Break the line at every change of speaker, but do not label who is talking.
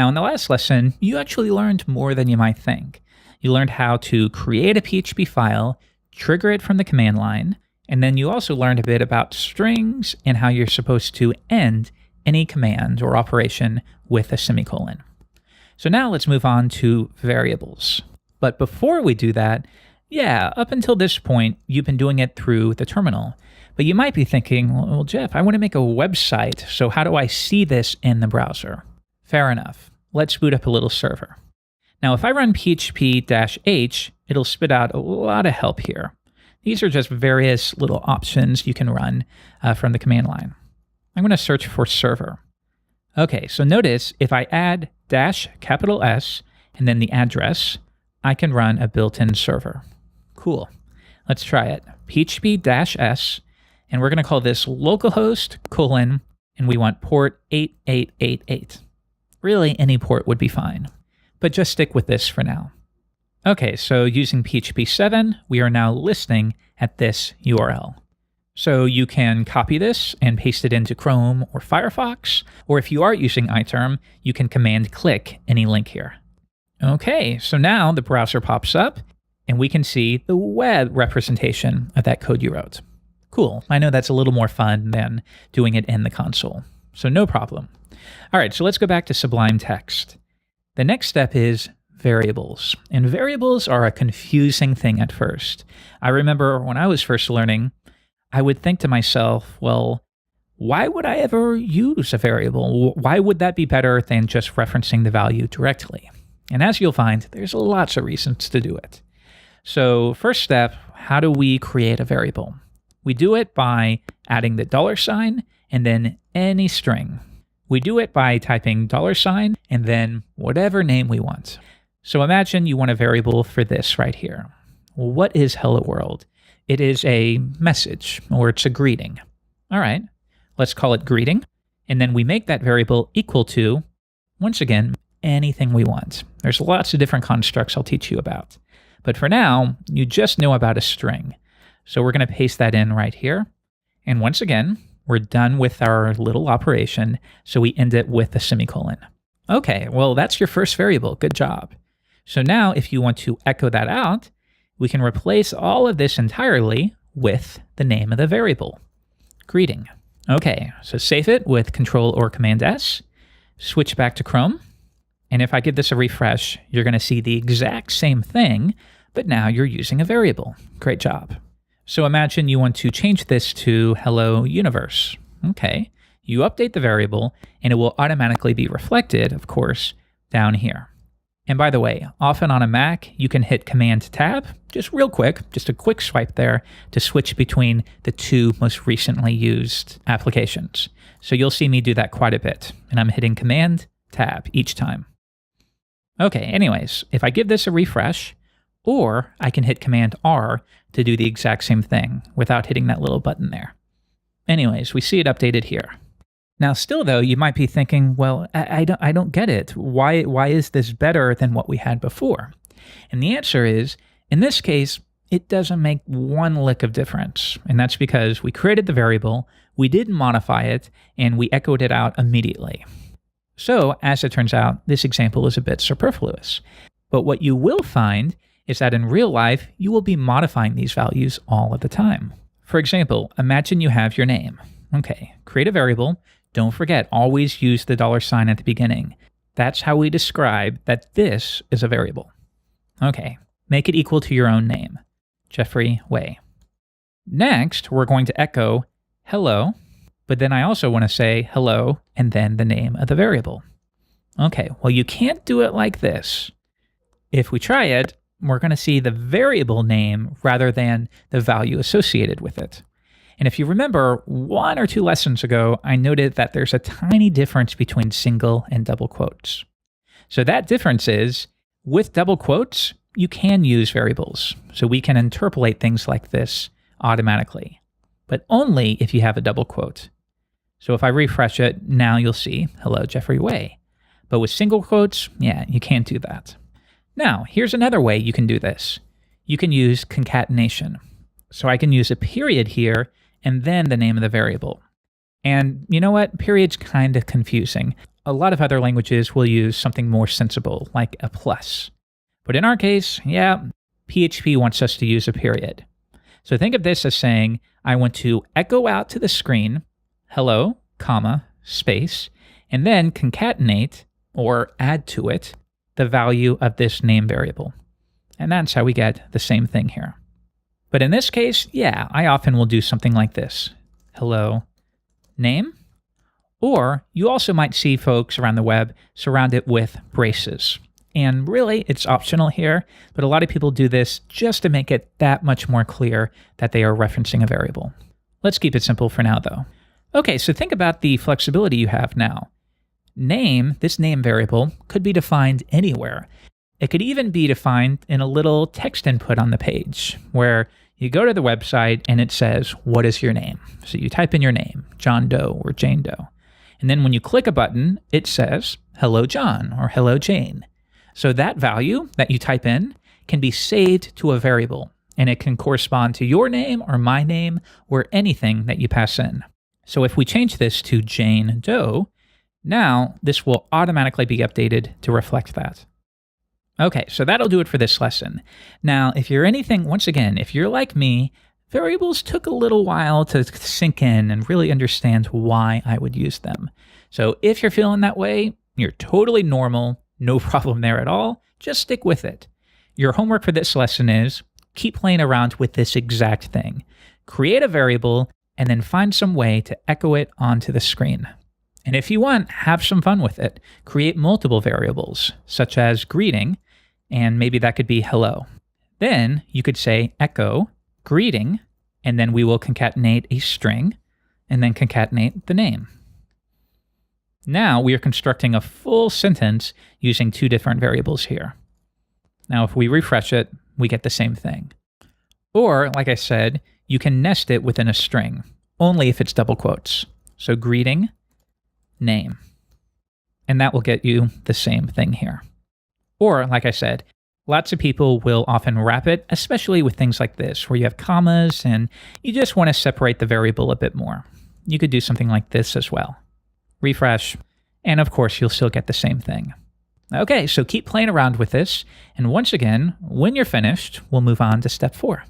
Now, in the last lesson, you actually learned more than you might think. You learned how to create a PHP file, trigger it from the command line, and then you also learned a bit about strings and how you're supposed to end any command or operation with a semicolon. So now let's move on to variables. But before we do that, up until this point, you've been doing it through the terminal. But you might be thinking, well, Jeff, I want to make a website, so how do I see this in the browser? Fair enough. Let's boot up a little server. Now, if I run php-h, it'll spit out a lot of help here. These are just various little options you can run from the command line. I'm going to search for server. Okay, so notice if I add -S and then the address, I can run a built-in server. Cool. Let's try it. php-s, and we're going to call this localhost : and we want port 8888. Really, any port would be fine, but just stick with this for now. Okay, so using PHP 7, we are now listening at this URL. So you can copy this and paste it into Chrome or Firefox, or if you are using iTerm, you can command-click any link here. Okay, so now the browser pops up, and we can see the web representation of that code you wrote. Cool, I know that's a little more fun than doing it in the console, so no problem. All right, so let's go back to Sublime Text. The next step is variables, and variables are a confusing thing at first. I remember when I was first learning, I would think to myself, well, why would I ever use a variable? Why would that be better than just referencing the value directly? And as you'll find, there's lots of reasons to do it. So first step, how do we create a variable? We do it by adding the $, and then any string. We do it by typing $, and then whatever name we want. So imagine you want a variable for this right here. Well, what is hello world? It is a message, or it's a greeting. All right, let's call it greeting. And then we make that variable equal to, once again, anything we want. There's lots of different constructs I'll teach you about. But for now, you just know about a string. So we're going to paste that in right here. And once again, we're done with our little operation, so we end it with a semicolon. Okay, well, that's your first variable. Good job. So now if you want to echo that out, we can replace all of this entirely with the name of the variable, greeting. Okay, so save it with Control or Command S, switch back to Chrome, and if I give this a refresh, you're going to see the exact same thing, but now you're using a variable. Great job. So imagine you want to change this to Hello Universe. Okay, you update the variable, and it will automatically be reflected, of course, down here. And by the way, often on a Mac, you can hit Command-Tab, just real quick, just a quick swipe there to switch between the two most recently used applications. So you'll see me do that quite a bit, and I'm hitting Command-Tab each time. Okay, anyways, if I give this a refresh, or I can hit Command-R to do the exact same thing without hitting that little button there. Anyways, we see it updated here. Now, still though, you might be thinking, well, I don't get it. Why is this better than what we had before? And the answer is, in this case, it doesn't make one lick of difference. And that's because we created the variable, we didn't modify it, and we echoed it out immediately. So, as it turns out, this example is a bit superfluous. But what you will find is that in real life, you will be modifying these values all of the time. For example, imagine you have your name. Okay, create a variable. Don't forget, always use the $sign at the beginning. That's how we describe that this is a variable. Okay, make it equal to your own name, Jeffrey Way. Next, we're going to echo hello, but then I also want to say hello and then the name of the variable. Okay, well, you can't do it like this. If we try it, we're going to see the variable name rather than the value associated with it. And if you remember, 1 or 2 lessons ago, I noted that there's a tiny difference between single and double quotes. So that difference is, with double quotes, you can use variables. So we can interpolate things like this automatically, but only if you have a double quote. So if I refresh it, now you'll see, hello, Jeffrey Way. But with single quotes, you can't do that. Now, here's another way you can do this. You can use concatenation. So I can use a period here and then the name of the variable. And you know what? Period's kind of confusing. A lot of other languages will use something more sensible, like a plus. But in our case, yeah, PHP wants us to use a period. So think of this as saying, I want to echo out to the screen, hello, comma, space, and then concatenate or add to it the value of this name variable. And that's how we get the same thing here. But in this case, yeah, I often will do something like this. Hello, name. Or you also might see folks around the web surround it with braces. And really, it's optional here, but a lot of people do this just to make it that much more clear that they are referencing a variable. Let's keep it simple for now, though. Okay, so think about the flexibility you have now. Name, this name variable, could be defined anywhere. It could even be defined in a little text input on the page, where you go to the website and it says, what is your name? So you type in your name, John Doe or Jane Doe. And then when you click a button, it says, hello, John, or hello, Jane. So that value that you type in can be saved to a variable, and it can correspond to your name or my name or anything that you pass in. So if we change this to Jane Doe, now this will automatically be updated to reflect that. Okay, so that'll do it for this lesson. Now, if you're anything, once again, if you're like me, variables took a little while to sink in and really understand why I would use them. So if you're feeling that way, you're totally normal, no problem there at all. Just stick with it. Your homework for this lesson is keep playing around with this exact thing. Create a variable and then find some way to echo it onto the screen. And if you want, have some fun with it. Create multiple variables, such as greeting, and maybe that could be hello. Then you could say echo greeting, and then we will concatenate a string, and then concatenate the name. Now we are constructing a full sentence using two different variables here. Now if we refresh it, we get the same thing. Or, like I said, you can nest it within a string, only if it's double quotes. So greeting, name. And that will get you the same thing here. Or, like I said, lots of people will often wrap it, especially with things like this, where you have commas and you just want to separate the variable a bit more. You could do something like this as well. Refresh, and of course, you'll still get the same thing. Okay, so keep playing around with this, and once again, when you're finished, we'll move on to step 4.